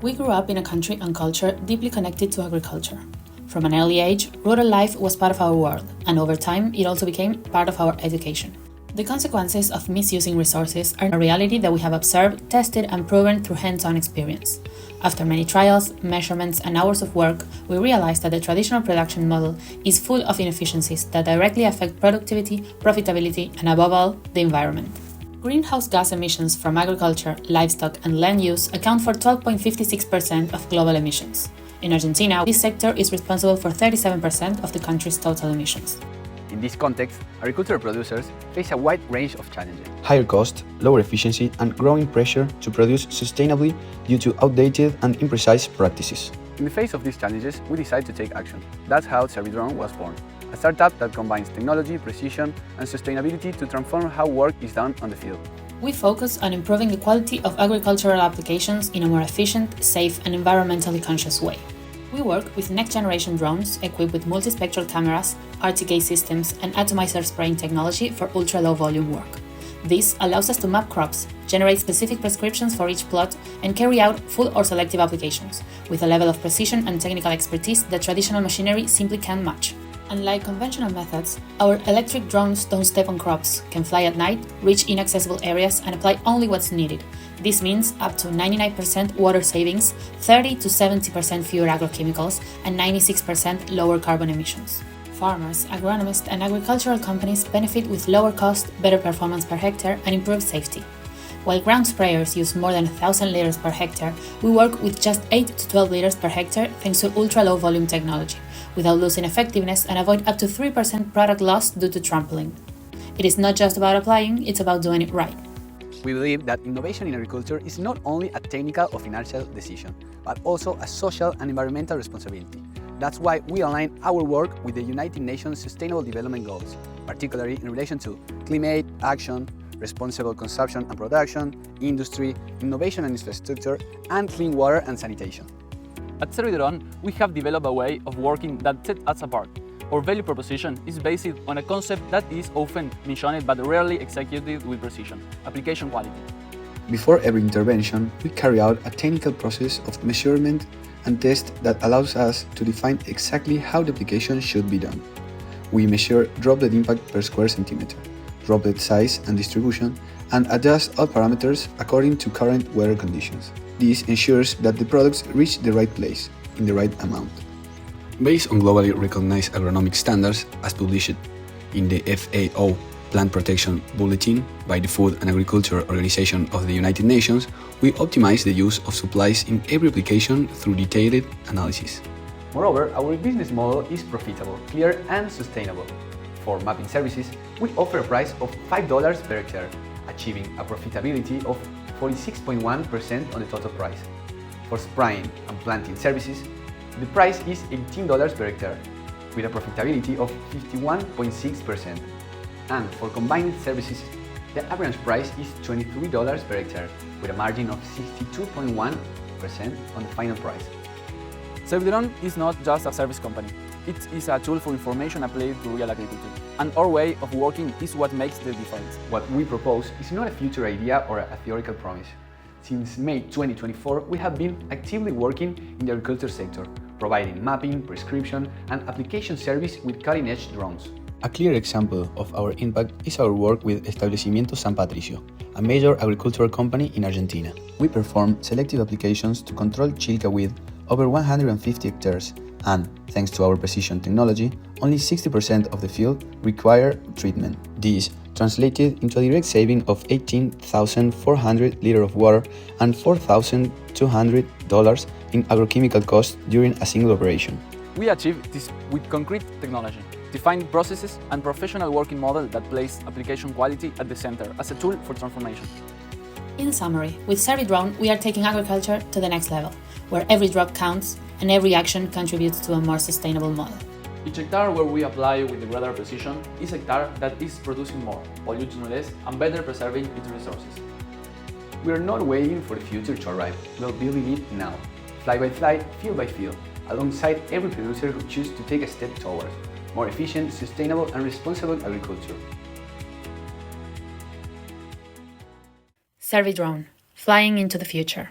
We grew up in a country and culture deeply connected to agriculture. From an early age, rural life was part of our world, and over time, it also became part of our education. The consequences of misusing resources are a reality that we have observed, tested, and proven through hands-on experience. After many trials, measurements, and hours of work, we realized that the traditional production model is full of inefficiencies that directly affect productivity, profitability, and above all, the environment. Greenhouse gas emissions from agriculture, livestock, and land use account for 12.56% of global emissions. In Argentina, this sector is responsible for 37% of the country's total emissions. In this context, agricultural producers face a wide range of challenges. Higher cost, lower efficiency, and growing pressure to produce sustainably due to outdated and imprecise practices. In the face of these challenges, we decided to take action. That's how Servidrone was born, a startup that combines technology, precision, and sustainability to transform how work is done on the field. We focus on improving the quality of agricultural applications in a more efficient, safe, and environmentally conscious way. We work with next-generation drones equipped with multispectral cameras, RTK systems, and atomizer spraying technology for ultra-low volume work. This allows us to map crops, generate specific prescriptions for each plot, and carry out full or selective applications, with a level of precision and technical expertise that traditional machinery simply can't match. Unlike conventional methods, our electric drones don't step on crops, can fly at night, reach inaccessible areas, and apply only what's needed. This means up to 99% water savings, 30 to 70% fewer agrochemicals, and 96% lower carbon emissions. Farmers, agronomists, and agricultural companies benefit with lower cost, better performance per hectare, and improved safety. While ground sprayers use more than 1,000 liters per hectare, we work with just 8 to 12 liters per hectare thanks to ultra-low volume technology, without losing effectiveness, and avoid up to 3% product loss due to trampling. It is not just about applying, it's about doing it right. We believe that innovation in agriculture is not only a technical or financial decision, but also a social and environmental responsibility. That's why we align our work with the United Nations Sustainable Development Goals, particularly in relation to climate action, responsible consumption and production, industry, innovation and infrastructure, and clean water and sanitation. At Servidrone, we have developed a way of working that sets us apart. Our value proposition is based on a concept that is often mentioned but rarely executed with precision: application quality. Before every intervention, we carry out a technical process of measurement and test that allows us to define exactly how the application should be done. We measure droplet impact per square centimeter, droplet size and distribution, and adjust all parameters according to current weather conditions. This ensures that the products reach the right place, in the right amount. Based on globally recognized agronomic standards, as published in the FAO Plant Protection Bulletin by the Food and Agriculture Organization of the United Nations, we optimize the use of supplies in every application through detailed analysis. Moreover, our business model is profitable, clear, and sustainable. For mapping services, we offer a price of $5 per hectare, achieving a profitability of 46.1% on the total price. For spraying and planting services, the price is $18 per hectare, with a profitability of 51.6%. And for combined services, the average price is $23 per hectare, with a margin of 62.1% on the final price. Servidrone is not just a service company. It is a tool for information applied to real agriculture. And our way of working is what makes the difference. What we propose is not a future idea or a theoretical promise. Since May 2024, we have been actively working in the agriculture sector, providing mapping, prescription, and application service with cutting-edge drones. A clear example of our impact is our work with Establecimiento San Patricio, a major agricultural company in Argentina. We perform selective applications to control chilca with over 150 hectares, and, thanks to our precision technology, only 60% of the field require treatment. This translated into a direct saving of 18,400 liters of water and $4,200 in agrochemical costs during a single operation. We achieve this with concrete technology, defined processes, and professional working model that place application quality at the center as a tool for transformation. In summary, with Servidrone, we are taking agriculture to the next level, where every drop counts and every action contributes to a more sustainable model. Each hectare where we apply with the greater precision is a hectare that is producing more, polluting less, and better preserving its resources. We are not waiting for the future to arrive, we are building it now, fly by fly, field by field, alongside every producer who chooses to take a step towards more efficient, sustainable, and responsible agriculture. Servidrone, flying into the future.